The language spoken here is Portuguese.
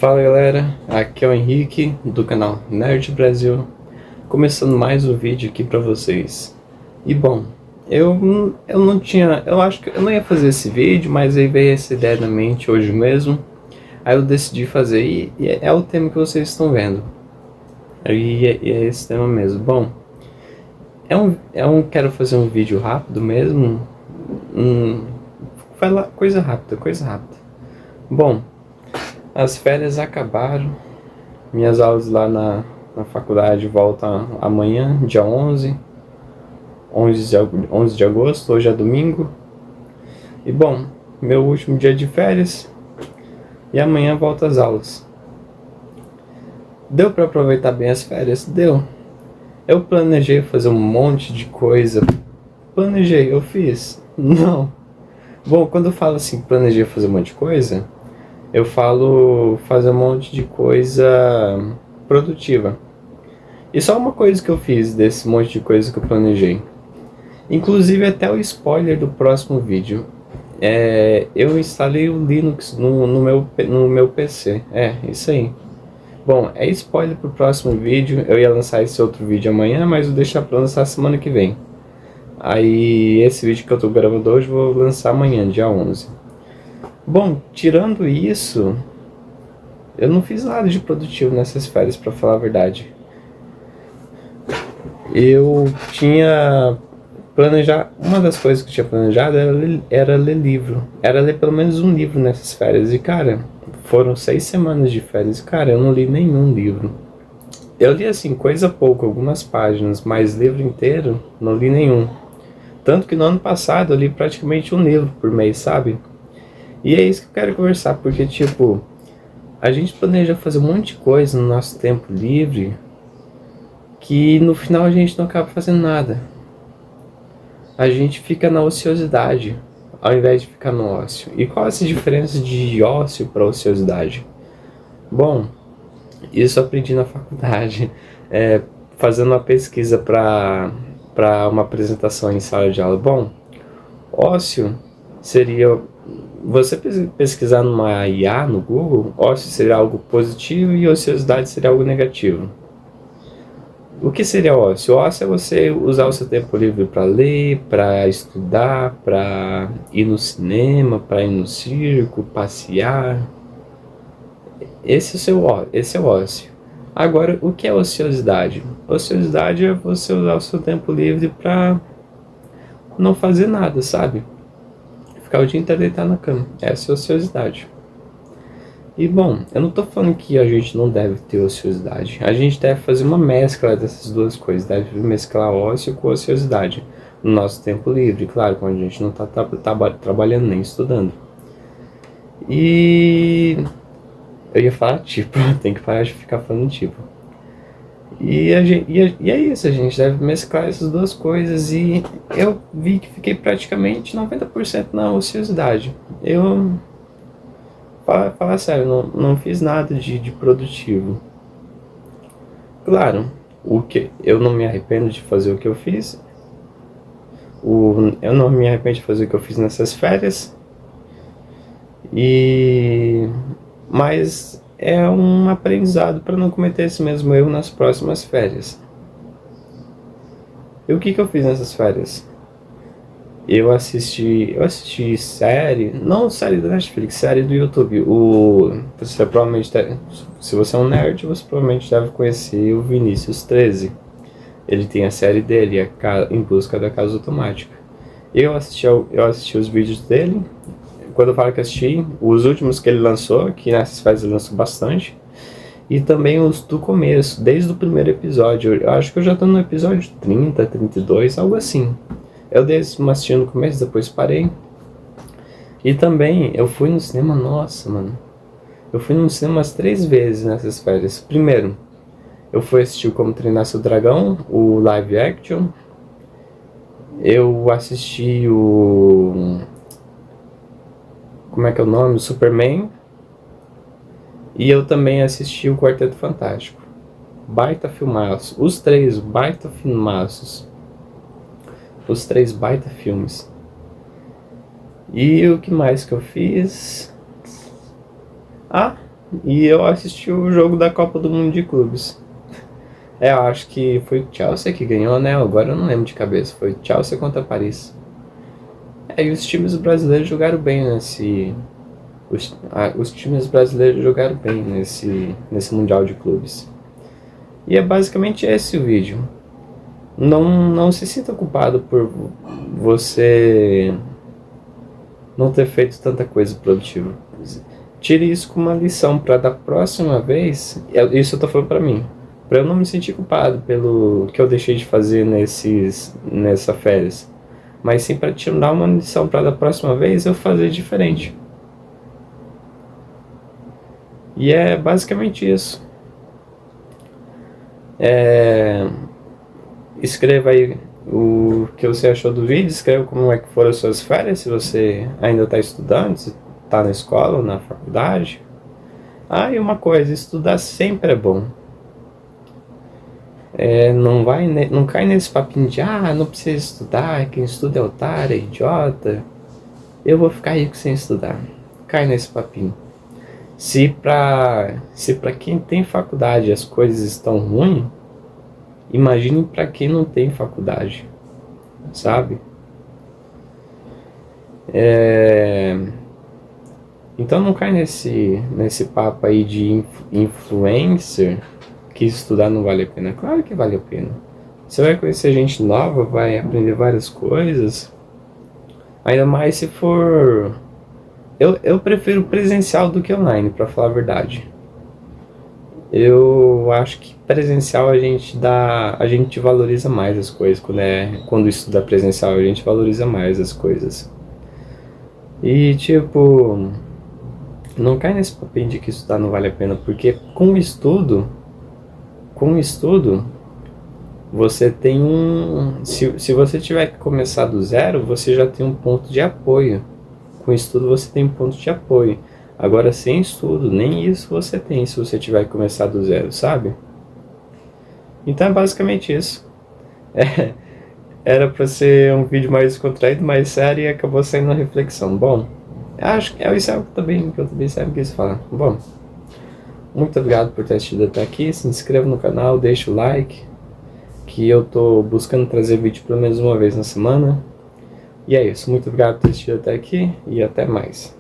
Fala galera, aqui é o Henrique do canal Nerd Brasil, começando mais um vídeo aqui pra vocês. E bom, eu não tinha, eu acho que eu não ia fazer esse vídeo, mas aí veio essa ideia na mente hoje mesmo. Aí eu decidi fazer e é o tema que vocês estão vendo. E é esse tema mesmo. Bom, quero fazer um vídeo rápido mesmo. Vai lá, coisa rápida. Bom, as férias acabaram, minhas aulas lá na faculdade voltam amanhã, dia 11 de agosto, hoje é domingo. E bom, meu último dia de férias e amanhã volta às aulas. Deu para aproveitar bem as férias? Deu. Eu planejei fazer um monte de coisa. Eu fiz? Não. Bom, quando eu falo assim, planejei fazer um monte de coisa, eu falo fazer um monte de coisa produtiva. E só uma coisa que eu fiz desse monte de coisa que eu planejei. Inclusive até o spoiler do próximo vídeo. Eu instalei o Linux no meu PC. Isso aí. Bom, é spoiler pro próximo vídeo. Eu ia lançar esse outro vídeo amanhã, mas vou deixar pra lançar semana que vem. Aí esse vídeo que eu tô gravando hoje eu vou lançar amanhã, dia 11. Bom, tirando isso, eu não fiz nada de produtivo nessas férias, pra falar a verdade. Eu tinha planejado, uma das coisas que eu tinha planejado era ler livro. Era ler pelo menos um livro nessas férias. E cara, foram 6 semanas de férias. Cara, eu não li nenhum livro. Eu li assim, coisa pouca, algumas páginas, mas livro inteiro, não li nenhum. Tanto que no ano passado eu li praticamente um livro por mês, sabe? E é isso que eu quero conversar, porque tipo, a gente planeja fazer um monte de coisa no nosso tempo livre que no final a gente não acaba fazendo nada. A gente fica na ociosidade ao invés de ficar no ócio. E qual é essa diferença de ócio para ociosidade? Bom, isso eu aprendi na faculdade, fazendo uma pesquisa para uma apresentação em sala de aula. Bom, ócio seria você pesquisar numa IA no Google. Ócio seria algo positivo e ociosidade seria algo negativo. O que seria ócio? Ócio é você usar o seu tempo livre para ler, para estudar, para ir no cinema, para ir no circo, passear. Esse é o ócio. Agora, o que é ociosidade? Ociosidade é você usar o seu tempo livre para não fazer nada, sabe? Ficar o dia inteiro deitado na cama. Essa é a ociosidade. E bom, eu não tô falando que a gente não deve ter ociosidade. A gente deve fazer uma mescla dessas duas coisas. Deve mesclar ócio com ociosidade. No nosso tempo livre, claro, quando a gente não tá trabalhando nem estudando. E eu ia falar tipo, tem que parar de ficar falando tipo. E é isso, a gente deve mesclar essas duas coisas. E eu vi que fiquei praticamente 90% na ociosidade. Falar sério, não fiz nada de produtivo. Claro, eu não me arrependo de fazer o que eu fiz. Eu não me arrependo de fazer o que eu fiz nessas férias. Mas é um aprendizado para não cometer esse mesmo erro nas próximas férias. E o que eu fiz nessas férias? Eu assisti série, não série da Netflix, série do YouTube. Você provavelmente se você é um nerd, você provavelmente deve conhecer o Vinícius 13. Ele tem a série dele, Em Busca da Casa Automática. Eu assisti os vídeos dele. Quando eu falo que assisti, os últimos que ele lançou, que nessas férias ele lançou bastante. E também os do começo, desde o primeiro episódio. Eu acho que eu já tô no episódio 30, 32, algo assim. Eu dei uma assistida no começo, depois parei. E também eu fui no cinema, nossa, mano. Eu fui no cinema umas 3 vezes nessas férias. Primeiro, eu fui assistir Como Treinar Seu Dragão, o live action. Eu assisti como é que é o nome? O Superman. E eu também assisti o Quarteto Fantástico. Baita filmaço. Os 3 baita filmaços. Os 3 baita filmes. E o que mais que eu fiz? e eu assisti o jogo da Copa do Mundo de Clubes. Eu acho que foi o Chelsea que ganhou, né? Agora eu não lembro de cabeça. Foi Chelsea contra Paris. E os times brasileiros jogaram bem nesse. Os times brasileiros jogaram bem nesse Mundial de Clubes. E é basicamente esse o vídeo. Não se sinta culpado por você não ter feito tanta coisa produtiva. Tire isso como uma lição para da próxima vez. Isso eu tô falando para mim. Para eu não me sentir culpado pelo que eu deixei de fazer nessa férias. Mas sim para tirar uma lição para da próxima vez eu fazer diferente. E é basicamente isso. Escreva aí o que você achou do vídeo, escreva como é que foram as suas férias, se você ainda está estudando, se está na escola ou na faculdade. E uma coisa, estudar sempre é bom. Não cai nesse papinho de não precisa estudar, quem estuda é otário, é idiota. Eu vou ficar rico sem estudar. Cai nesse papinho. Se pra quem tem faculdade as coisas estão ruins, imagine pra quem não tem faculdade, sabe? Então não cai nesse papo aí de influencer que estudar não vale a pena. Claro que vale a pena. Você vai conhecer gente nova, vai aprender várias coisas. Ainda mais se for... Eu prefiro presencial do que online, pra falar a verdade. Eu acho que presencial a gente valoriza mais as coisas. Quando estuda presencial, a gente valoriza mais as coisas. E tipo, não cai nesse papinho de que estudar não vale a pena, porque com o estudo, você tem se você tiver que começar do zero, você já tem um ponto de apoio. Com estudo você tem um ponto de apoio. Agora sem estudo, nem isso você tem se você tiver que começar do zero, sabe? Então é basicamente isso. Era pra ser um vídeo mais descontraído, mais sério, e acabou sendo uma reflexão. Bom, acho que isso é algo que eu também sempre quis falar. Bom, muito obrigado por ter assistido até aqui. Se inscreva no canal, deixa o like, que eu tô buscando trazer vídeo pelo menos uma vez na semana. E é isso, muito obrigado por ter assistido até aqui e até mais.